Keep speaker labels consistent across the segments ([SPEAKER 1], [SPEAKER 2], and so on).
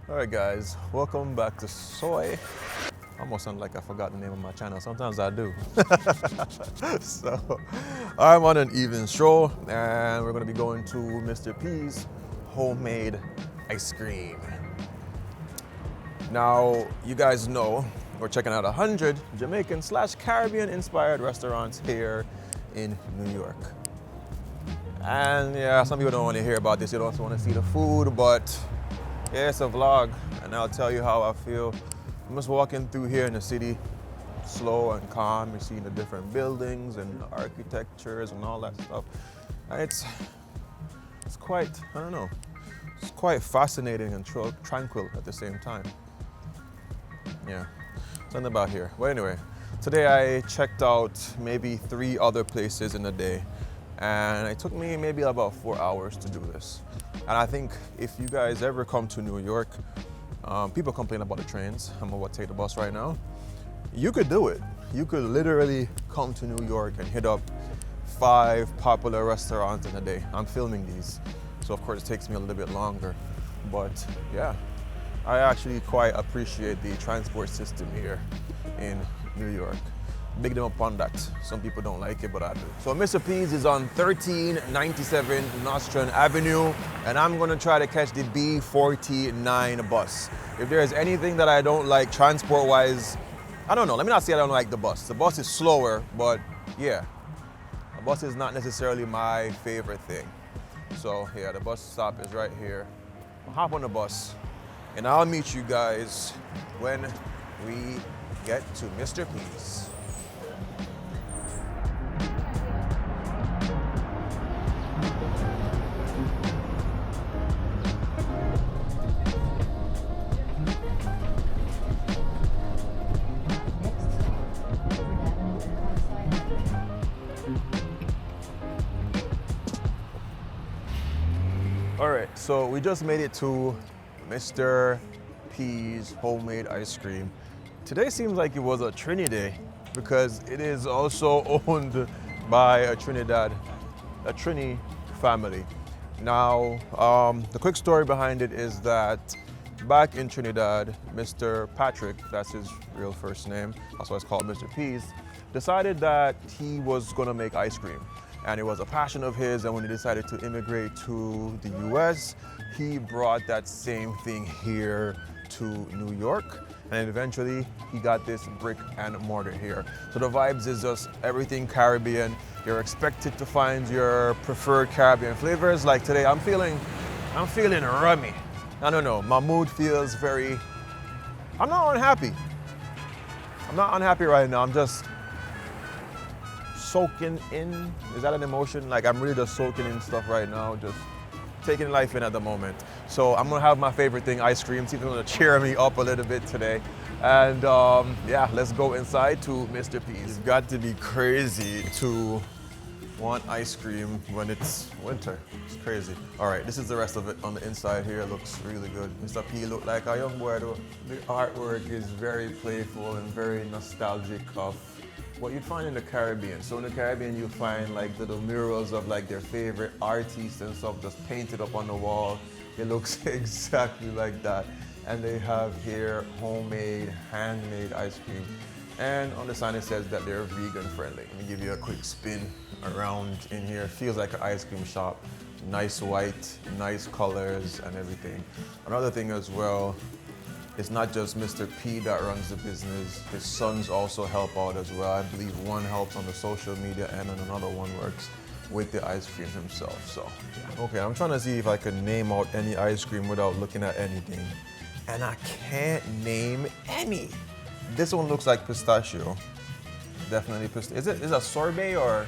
[SPEAKER 1] Alright guys, welcome back to Soai. Almost sound like I forgot the name of my channel. Sometimes I do. So I'm on an evening stroll and we're gonna be going to Mr. P's homemade ice cream. Now, you guys know we're checking out 100 Jamaican / Caribbean inspired restaurants here in New York. And yeah, some people don't want to hear about this, they don't want to see the food, but yeah, it's a vlog, and I'll tell you how I feel. I'm just walking through here in the city, slow and calm. You're seeing the different buildings and architectures and all that stuff. And it's quite, I don't know, it's quite fascinating and tranquil at the same time. Yeah, something about here. But anyway, today I checked out maybe 3 other places in a day, and it took me maybe about 4 hours to do this. And I think if you guys ever come to New York, people complain about the trains. I'm about to take the bus right now. You could do it. You could literally come to New York and hit up 5 popular restaurants in a day. I'm filming these, so of course it takes me a little bit longer. But yeah, I actually quite appreciate the transport system here in New York. Big them up on that. Some people don't like it, but I do. So Mr. P's is on 1397 Nostrand Avenue, and I'm gonna try to catch the B49 bus. If there's anything that I don't like transport-wise, I don't know, let me not say I don't like the bus. The bus is slower, but yeah, the bus is not necessarily my favorite thing. So yeah, the bus stop is right here. I'll hop on the bus, and I'll meet you guys when we get to Mr. P's. All right, so we just made it to Mr. P's homemade ice cream. Today seems like it was a Trini day because it is also owned by a Trini family. Now, the quick story behind it is that back in Trinidad, Mr. Patrick, that's his real first name, that's why it's called Mr. P's, decided that he was gonna make ice cream. And it was a passion of his, and when he decided to immigrate to the US, he brought that same thing here to New York, and eventually he got this brick and mortar here. So the vibes is just everything Caribbean. You're expected to find your preferred Caribbean flavors. Like today, I'm feeling rummy. I don't know, my mood feels very, I'm not unhappy. I'm not unhappy right now, I'm just soaking in. Is that an emotion? Like I'm really just soaking in stuff right now, just taking life in at the moment. So I'm gonna have my favorite thing, ice cream. See if it's gonna cheer me up a little bit today. And yeah, let's go inside to Mr. P's. It's got to be crazy to want ice cream when it's winter. It's crazy. All right, this is the rest of it on the inside here. It looks really good. Mr. P looked like a young boy though. The artwork is very playful and very nostalgic of what you'd find in the Caribbean. So in the Caribbean, you find like little murals of like their favorite artists and stuff just painted up on the wall. It looks exactly like that. And they have here homemade, handmade ice cream. And on the sign it says that they're vegan friendly. Let me give you a quick spin around in here. Feels like an ice cream shop. Nice white, nice colors and everything. Another thing as well, it's not just Mr. P that runs the business. His sons also help out as well. I believe one helps on the social media and then another one works with the ice cream himself. So, yeah. Okay, I'm trying to see if I can name out any ice cream without looking at anything. And I can't name any. This one looks like pistachio. Definitely pistachio. Is it a sorbet or?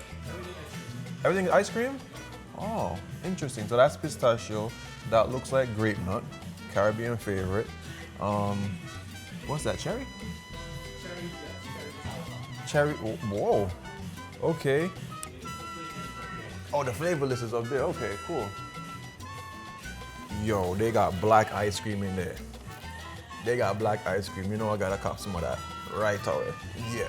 [SPEAKER 1] Everything ice cream? Oh, interesting. So that's pistachio. That looks like grape nut, Caribbean favorite. What's that, cherry? Cherry, whoa, okay. Oh, the flavor list is up there, okay, cool. Yo, they got black ice cream in there. They got black ice cream, you know I gotta cop some of that right away, yeah.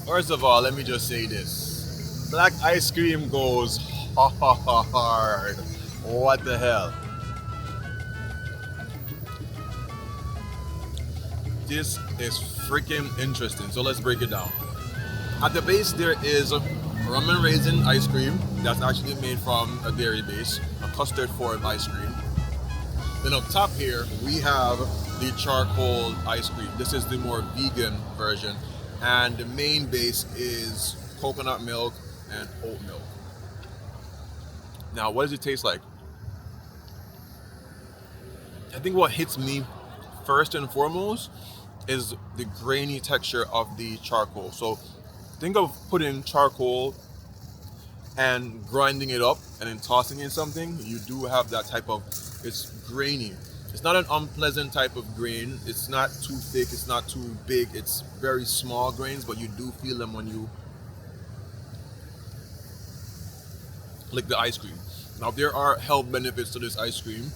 [SPEAKER 1] First of all, let me just say this. Black ice cream goes hard. What the hell? This is freaking interesting. So let's break it down. At the base, there is rum and raisin ice cream that's actually made from a dairy base, a custard form ice cream. Then up top here, we have the charcoal ice cream. This is the more vegan version. And the main base is coconut milk and oat milk. Now, what does it taste like? I think what hits me first and foremost is the grainy texture of the charcoal. So think of putting charcoal and grinding it up and then tossing in something. You do have that type of, it's grainy. It's not an unpleasant type of grain. It's not too thick, it's not too big. It's very small grains, but you do feel them when you lick the ice cream. Now there are health benefits to this ice cream.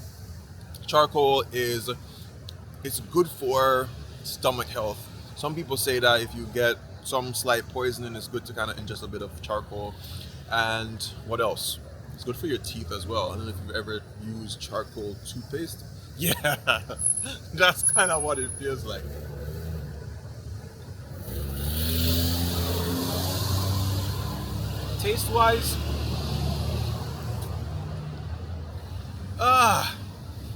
[SPEAKER 1] Charcoal it's good for stomach health. Some people say that if you get some slight poisoning, it's good to kind of ingest a bit of charcoal. And what else? It's good for your teeth as well. I don't know if you've ever used charcoal toothpaste. Yeah, that's kind of what it feels like. Taste-wise,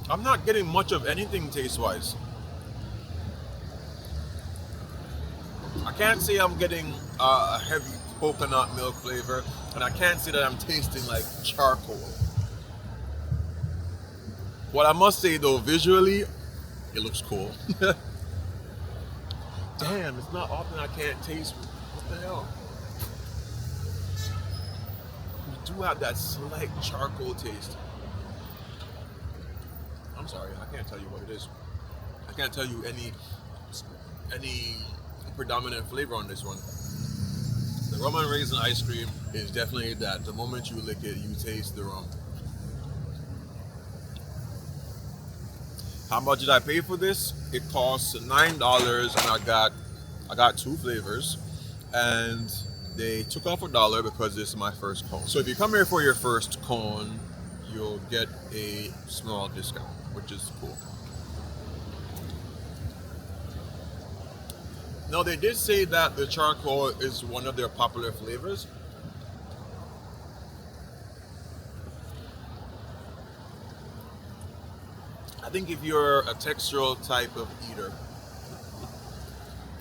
[SPEAKER 1] I'm not getting much of anything taste-wise. I can't say I'm getting a heavy coconut milk flavor, and I can't say that I'm tasting like charcoal. What I must say though, visually, it looks cool. Damn, it's not often I can't taste. What the hell? You do have that slight charcoal taste. I'm sorry, I can't tell you what it is. I can't tell you any predominant flavor on this one. The rum and raisin ice cream is definitely that. The moment you lick it, you taste the rum. How much did I pay for this? It costs $9, and I got two flavors, and they took off $1 because this is my first cone. So if you come here for your first cone, you'll get a small discount, which is cool. Now they did say that the charcoal is one of their popular flavors. I think if you're a textural type of eater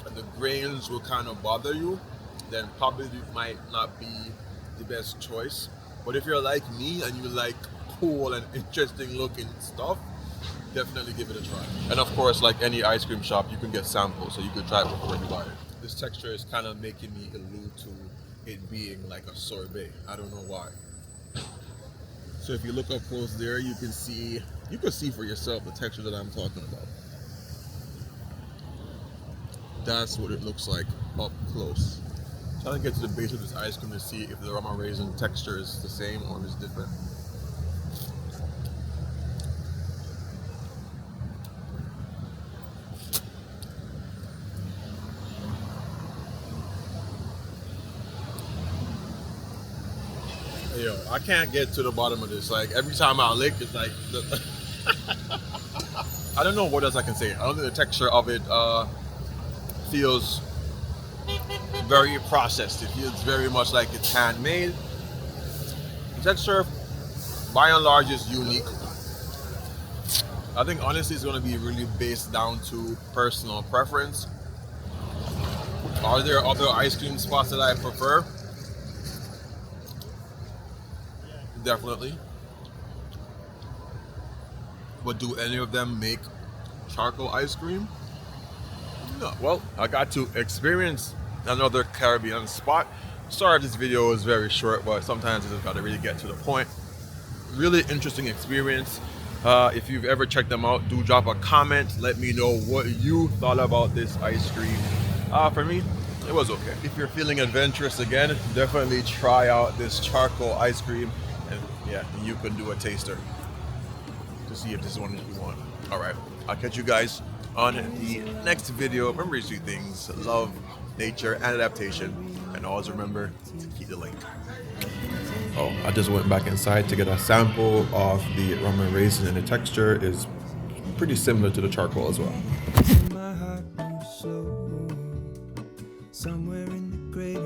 [SPEAKER 1] and the grains will kind of bother you, then probably it might not be the best choice. But if you're like me and you like cool and interesting looking stuff, definitely give it a try. And of course, like any ice cream shop, you can get samples, so you can try it before you buy it. This texture is kind of making me allude to it being like a sorbet. I don't know why. So if you look up close there, you can see for yourself the texture that I'm talking about. That's what it looks like up close. I'm trying to get to the base of this ice cream to see if the rum and raisin texture is the same or if it's different. Yo, I can't get to the bottom of this. Like every time I lick, it's like I don't know what else I can say. I don't think the texture of it feels very processed. It feels very much like it's handmade. The texture, by and large, is unique. I think honestly, it's going to be really based down to personal preference. Are there other ice cream spots that I prefer? Definitely. But do any of them make charcoal ice cream? No. Well, I got to experience another Caribbean spot. Sorry if this video is very short, but sometimes I just got to really get to the point. Really interesting experience. If you've ever checked them out, do drop a comment. Let me know what you thought about this ice cream. For me, it was okay. If you're feeling adventurous again, definitely try out this charcoal ice cream. And yeah, you can do a taster to see if this is one that you want. All right, I'll catch you guys on the next video. Remember these two things: love, nature, and adaptation. And always remember to keep the link. Oh, I just went back inside to get a sample of the rum and raisin, and the texture is pretty similar to the charcoal as well. My heart moves slow, somewhere in the great